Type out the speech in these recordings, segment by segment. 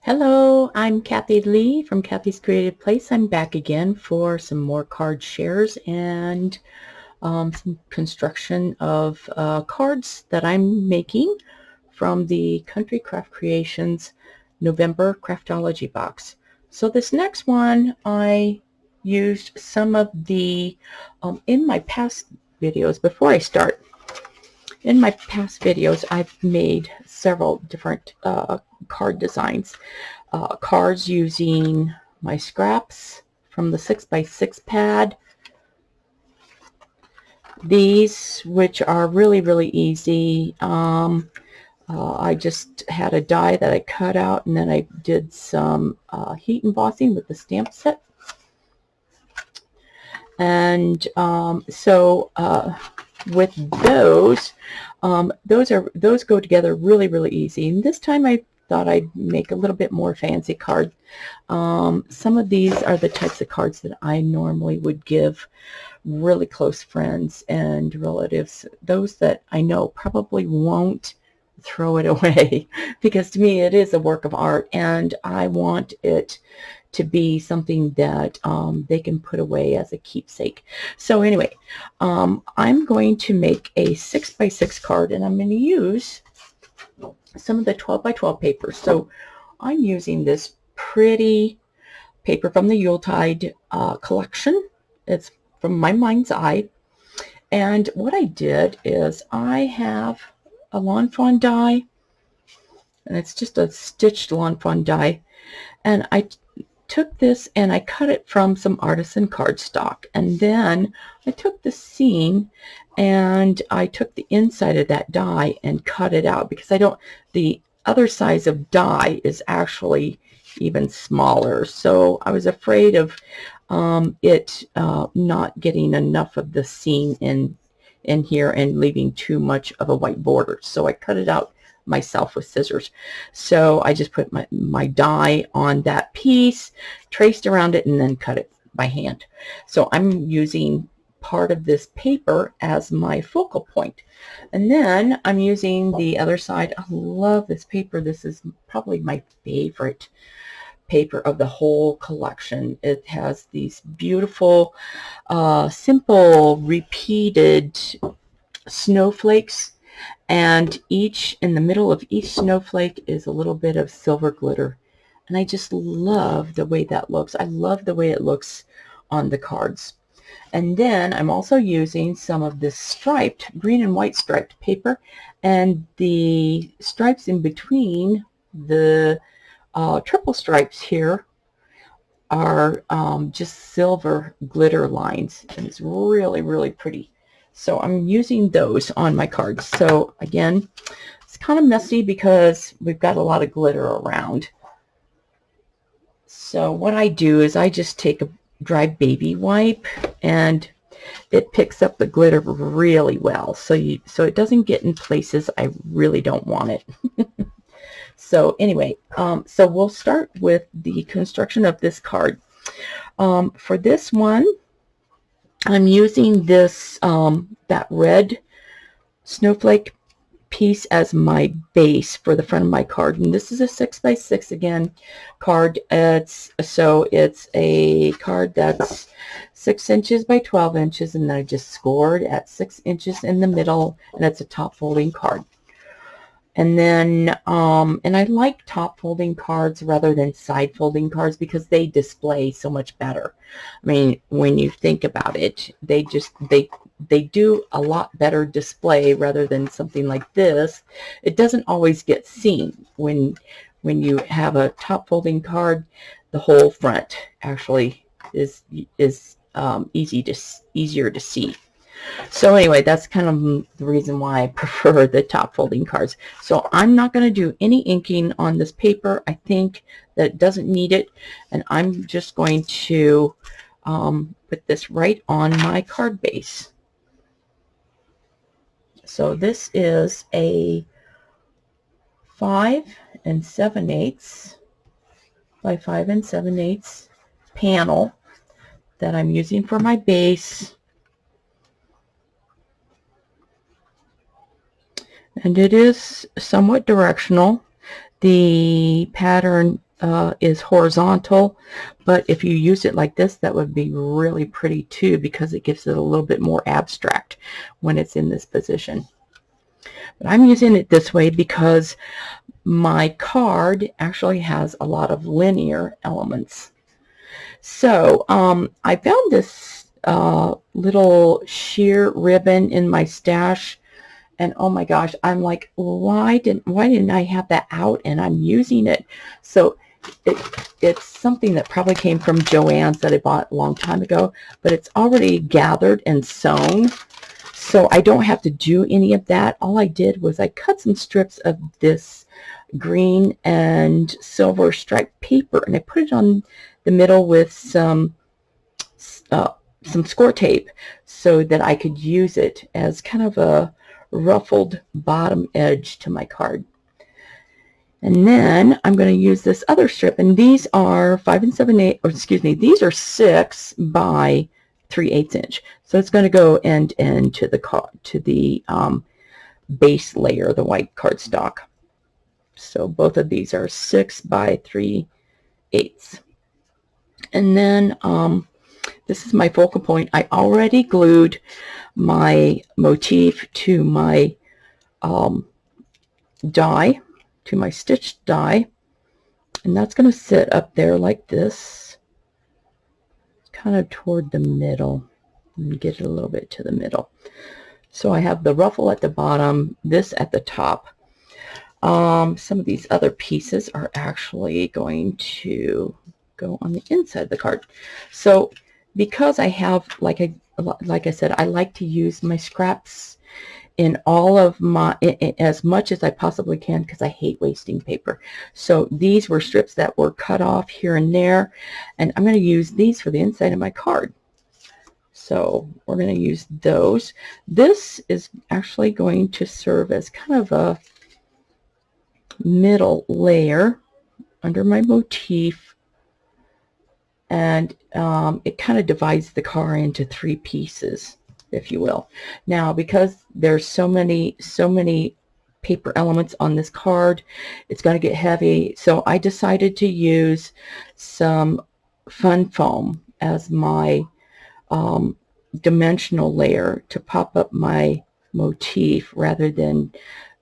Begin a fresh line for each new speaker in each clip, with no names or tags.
Hello, I'm Kathy Lee from Kathy's Creative Place. I'm back again for some more card shares and some construction of cards that I'm making from the Country Craft Creations November Craftology Box. So this next one, I used some of the, in my past videos, before I start, in my past videos, I've made several different card designs. Cards using my scraps from the 6x6 pad. These, which are really, really easy. I just had a die that I cut out, and then I did some heat embossing with the stamp set. And with those, those go together really, really easy. And this time I thought I'd make a little bit more fancy card. Some of these are the types of cards that I normally would give really close friends and relatives, those that I know probably won't throw it away, because to me it is a work of art, and I want it to be something that they can put away as a keepsake. So anyway, I'm going to make a 6x6 card, and I'm going to use some of the 12x12 paper. So I'm using this pretty paper from the Yuletide collection. It's from my mind's eye. And what I did is I have a lawn fawn die, and it's just a stitched lawn fawn die, and I took this and I cut it from some artisan cardstock, and then I took the seam and I took the inside of that die and cut it out, because the other size of die is actually even smaller, so I was afraid of it not getting enough of the seam in here and leaving too much of a white border, so I cut it out myself with scissors. So I just put my die on that piece, traced around it, and then cut it by hand. So I'm using part of this paper as my focal point. And then I'm using the other side. I love this paper. This is probably my favorite paper of the whole collection. It has these beautiful, simple, repeated snowflakes, and in the middle of each snowflake is a little bit of silver glitter, and I just love the way that looks. I love the way it looks on the cards. And then I'm also using some of this striped, green and white striped paper, and the stripes in between the triple stripes here are just silver glitter lines, and it's really, really pretty. So I'm using those on my cards. So again, it's kind of messy because we've got a lot of glitter around. So what I do is I just take a dry baby wipe, and it picks up the glitter really well, so it doesn't get in places I really don't want it. So anyway, so we'll start with the construction of this card. For this one, I'm using this that red snowflake piece as my base for the front of my card, and this is a 6x6 again card. It's a card that's 6 inches by 12 inches, and then I just scored at 6 inches in the middle, and it's a top folding card. And then, and I like top folding cards rather than side folding cards because they display so much better. I mean, when you think about it, they do a lot better display rather than something like this. It doesn't always get seen. When you have a top folding card, the whole front actually is easier to see. So anyway, that's kind of the reason why I prefer the top folding cards. So I'm not going to do any inking on this paper. I think that it doesn't need it, and I'm just going to put this right on my card base. So this is a 5 7/8 by 5 7/8 panel that I'm using for my base. And it is somewhat directional. The pattern is horizontal, but if you use it like this, that would be really pretty too, because it gives it a little bit more abstract when it's in this position. But I'm using it this way because my card actually has a lot of linear elements. So I found this little sheer ribbon in my stash, and oh my gosh, I'm like, why didn't I have that out? And I'm using it. So it's something that probably came from Joann's that I bought a long time ago, but it's already gathered and sewn, so I don't have to do any of that. All I did was I cut some strips of this green and silver striped paper, and I put it on the middle with some score tape so that I could use it as kind of a ruffled bottom edge to my card. And then I'm going to use this other strip, and these are 5 7/8, or excuse me, these are 6 by 3/8 inch. So it's going to go end to the base layer, the white cardstock. So both of these are 6 by 3/8. And then this is my focal point. I already glued my motif to my die, to my stitched die, and that's going to sit up there like this, kind of toward the middle, and get it a little bit to the middle. So I have the ruffle at the bottom, this at the top. Some of these other pieces are actually going to go on the inside of the card. So because I have, like I said, I like to use my scraps in all of my, as much as I possibly can, because I hate wasting paper. So these were strips that were cut off here and there, and I'm going to use these for the inside of my card. So we're going to use those. This is actually going to serve as kind of a middle layer under my motif, and it kind of divides the card into 3 pieces, if you will. Now, because there's so many paper elements on this card, it's going to get heavy, so I decided to use some fun foam as my dimensional layer to pop up my motif rather than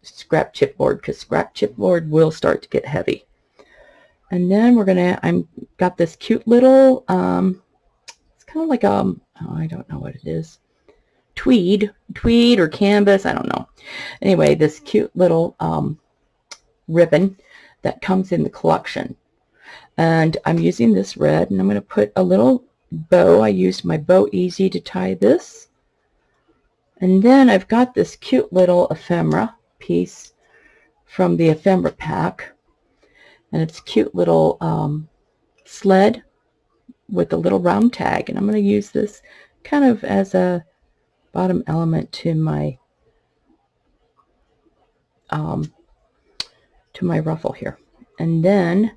scrap chipboard, because scrap chipboard will start to get heavy. And then we're gonna, got this cute little it's kind of like oh, I don't know what it is, tweed or canvas, I don't know. Anyway, this cute little ribbon that comes in the collection, and I'm using this red, and I'm going to put a little bow. I used my Bow Easy to tie this, and then I've got this cute little ephemera piece from the ephemera pack, and it's a cute little sled with a little round tag, and I'm going to use this kind of as a bottom element to my ruffle here. And then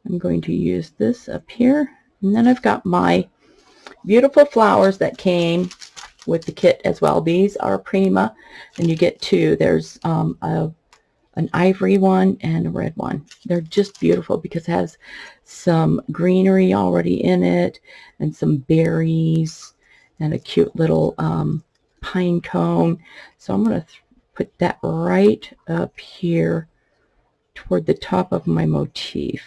I'm going to use this up here, and then I've got my beautiful flowers that came with the kit as well. These are Prima, and you get 2. There's an ivory one and a red one. They're just beautiful because it has some greenery already in it, and some berries, and a cute little pine cone. So I'm going to put that right up here toward the top of my motif,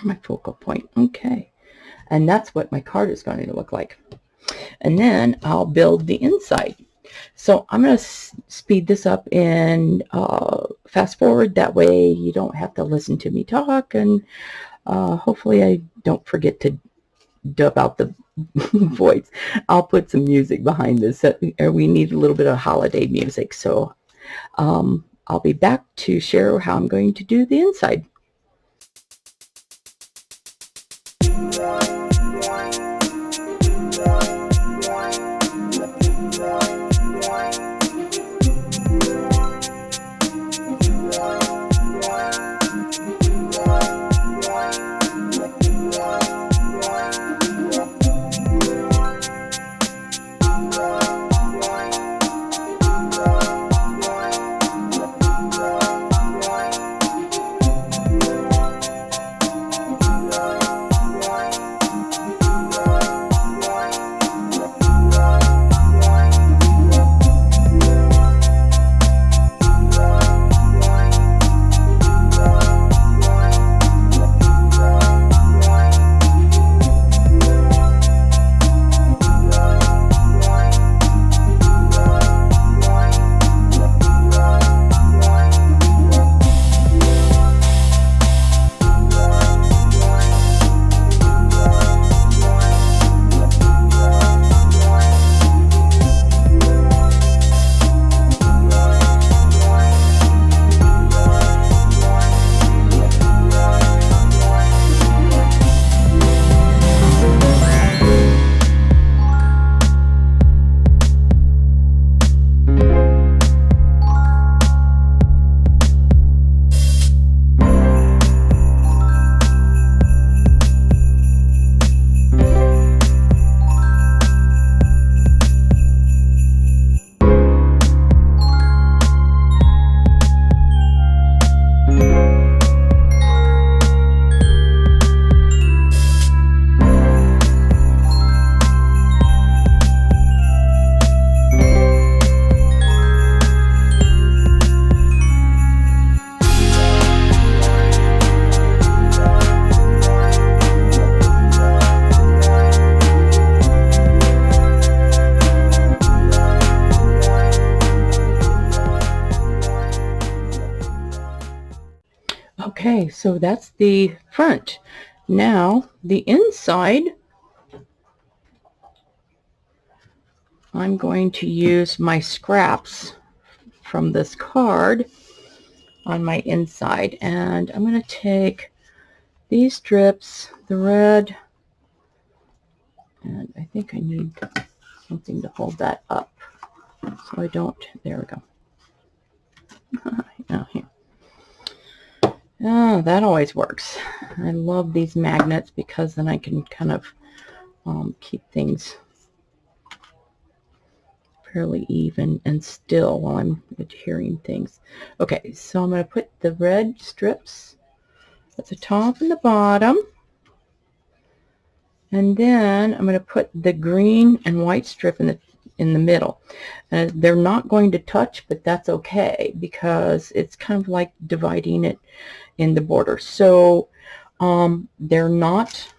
my focal point. Okay, and that's what my card is going to look like. And then I'll build the inside. So I'm going to speed this up and fast forward. That way you don't have to listen to me talk, and hopefully I don't forget to dub out the voice. I'll put some music behind this. We need a little bit of holiday music. So I'll be back to share how I'm going to do the inside. So that's the front. Now the inside, I'm going to use my scraps from this card on my inside, and I'm going to take these strips, the red, and I think I need something to hold that up so I don't, there we go. Oh, here. Oh, that always works. I love these magnets because then I can kind of keep things fairly even and still while I'm adhering things. Okay, so I'm going to put the red strips at the top and the bottom, and then I'm going to put the green and white strip in the middle. They're not going to touch, but that's okay because it's kind of like dividing it in the border. So they're not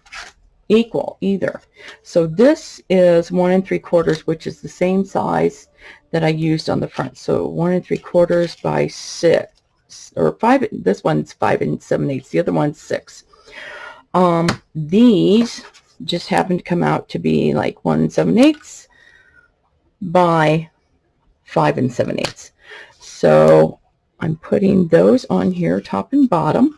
equal either. So this is 1 3/4, which is the same size that I used on the front. So 1 3/4 by 6 or 5. This one's 5 7/8. The other one's 6. These just happen to come out to be like 1 7/8 by 5 7/8. So I'm putting those on here, top and bottom.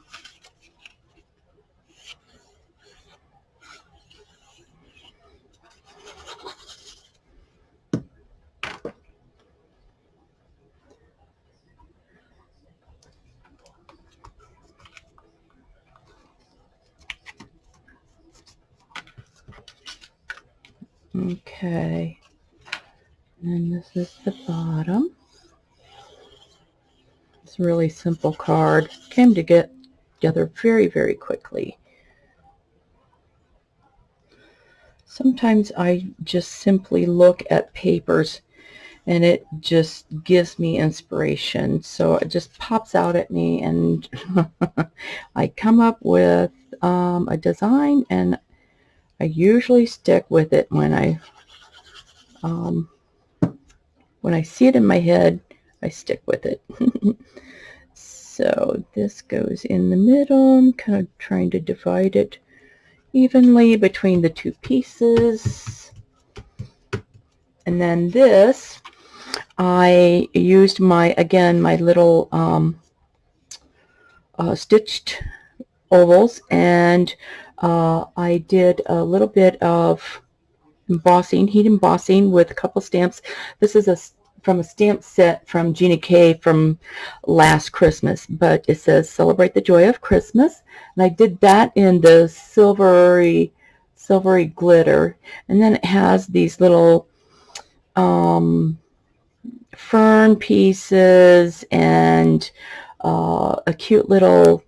Okay, and this is the bottom. It's a really simple card. Came to get together very, very quickly. Sometimes I just simply look at papers and it just gives me inspiration. So it just pops out at me, and I come up with a design, and I usually stick with it when I see it in my head. I stick with it. So this goes in the middle. I'm kind of trying to divide it evenly between the two pieces. And then this, I used my little stitched ovals, and I did a little bit of embossing, heat embossing with a couple stamps. This is from a stamp set from Gina K from last Christmas, but it says "Celebrate the Joy of Christmas," and I did that in the silvery glitter, and then it has these little fern pieces and a cute little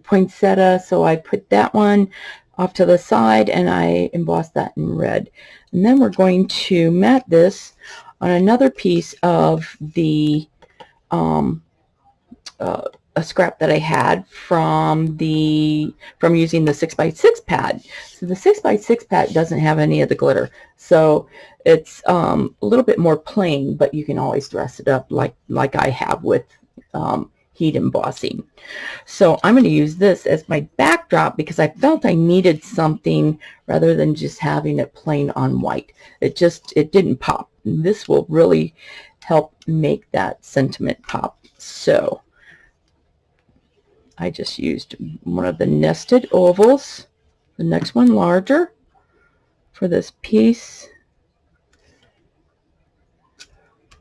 poinsettia, so I put that one off to the side and I embossed that in red. And then we're going to mat this on another piece of the a scrap that I had from using the 6x6 pad. So the 6x6 pad doesn't have any of the glitter, so it's a little bit more plain, but you can always dress it up like I have with heat embossing. So I'm going to use this as my backdrop because I felt I needed something rather than just having it plain on white. It didn't pop. This will really help make that sentiment pop. So I just used one of the nested ovals, the next one larger, for this piece,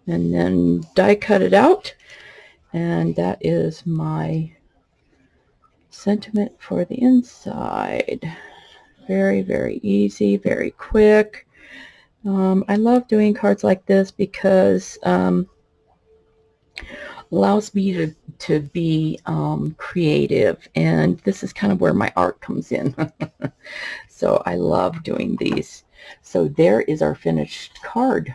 and then die cut it out, and that is my sentiment for the inside. Very, very easy, very quick. I love doing cards like this because allows me to be creative, and this is kind of where my art comes in. So I love doing these. So there is our finished card.